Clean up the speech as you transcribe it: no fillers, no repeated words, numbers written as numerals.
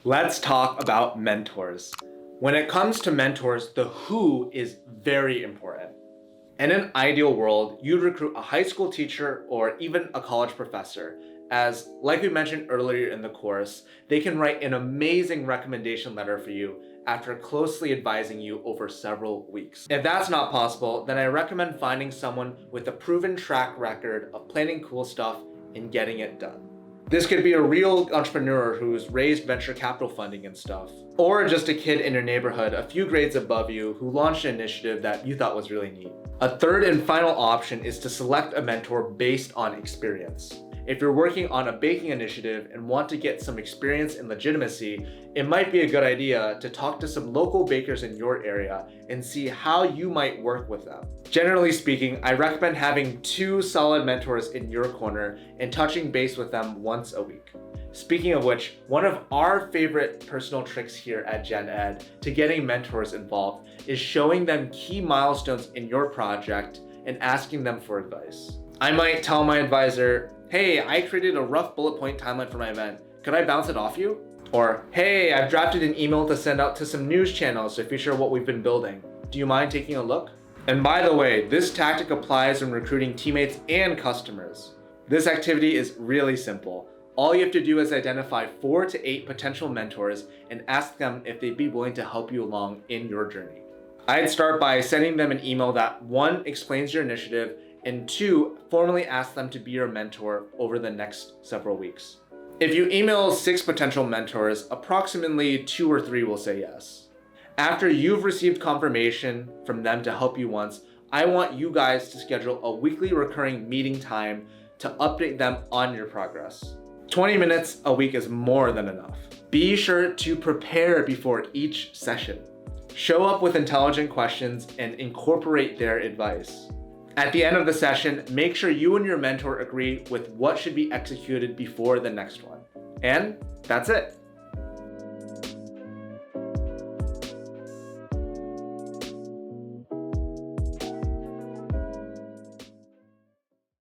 Let's talk about mentors. When it comes to mentors, the who is very important. In an ideal world, you'd recruit a high school teacher or even a college professor, as, like we mentioned earlier in the course, they can write an amazing recommendation letter for you after closely advising you over several weeks. If that's not possible, then I recommend finding someone with a proven track record of planning cool stuff and getting it done. This could be a real entrepreneur who's raised venture capital funding and stuff, or just a kid in your neighborhood a few grades above you who launched an initiative that you thought was really neat. A third and final option is to select a mentor based on experience. If you're working on a baking initiative and want to get some experience and legitimacy, it might be a good idea to talk to some local bakers in your area and see how you might work with them. Generally speaking, I recommend having 2 solid mentors in your corner and touching base with them once a week. Speaking of which, one of our favorite personal tricks here at Gen Ed to getting mentors involved is showing them key milestones in your project and asking them for advice. I might tell my advisor, hey, I created a rough bullet point timeline for my event. Could I bounce it off you? Or, hey, I've drafted an email to send out to some news channels to feature what we've been building. Do you mind taking a look? And by the way, this tactic applies when recruiting teammates and customers. This activity is really simple. All you have to do is identify 4 to 8 potential mentors and ask them if they'd be willing to help you along in your journey. I'd start by sending them an email that 1, explains your initiative, and 2, formally ask them to be your mentor over the next several weeks. If you email 6 potential mentors, approximately 2 or 3 will say yes. After you've received confirmation from them to help you once, I want you guys to schedule a weekly recurring meeting time to update them on your progress. 20 minutes a week is more than enough. Be sure to prepare before each session. Show up with intelligent questions and incorporate their advice. At the end of the session, make sure you and your mentor agree with what should be executed before the next one. And that's it.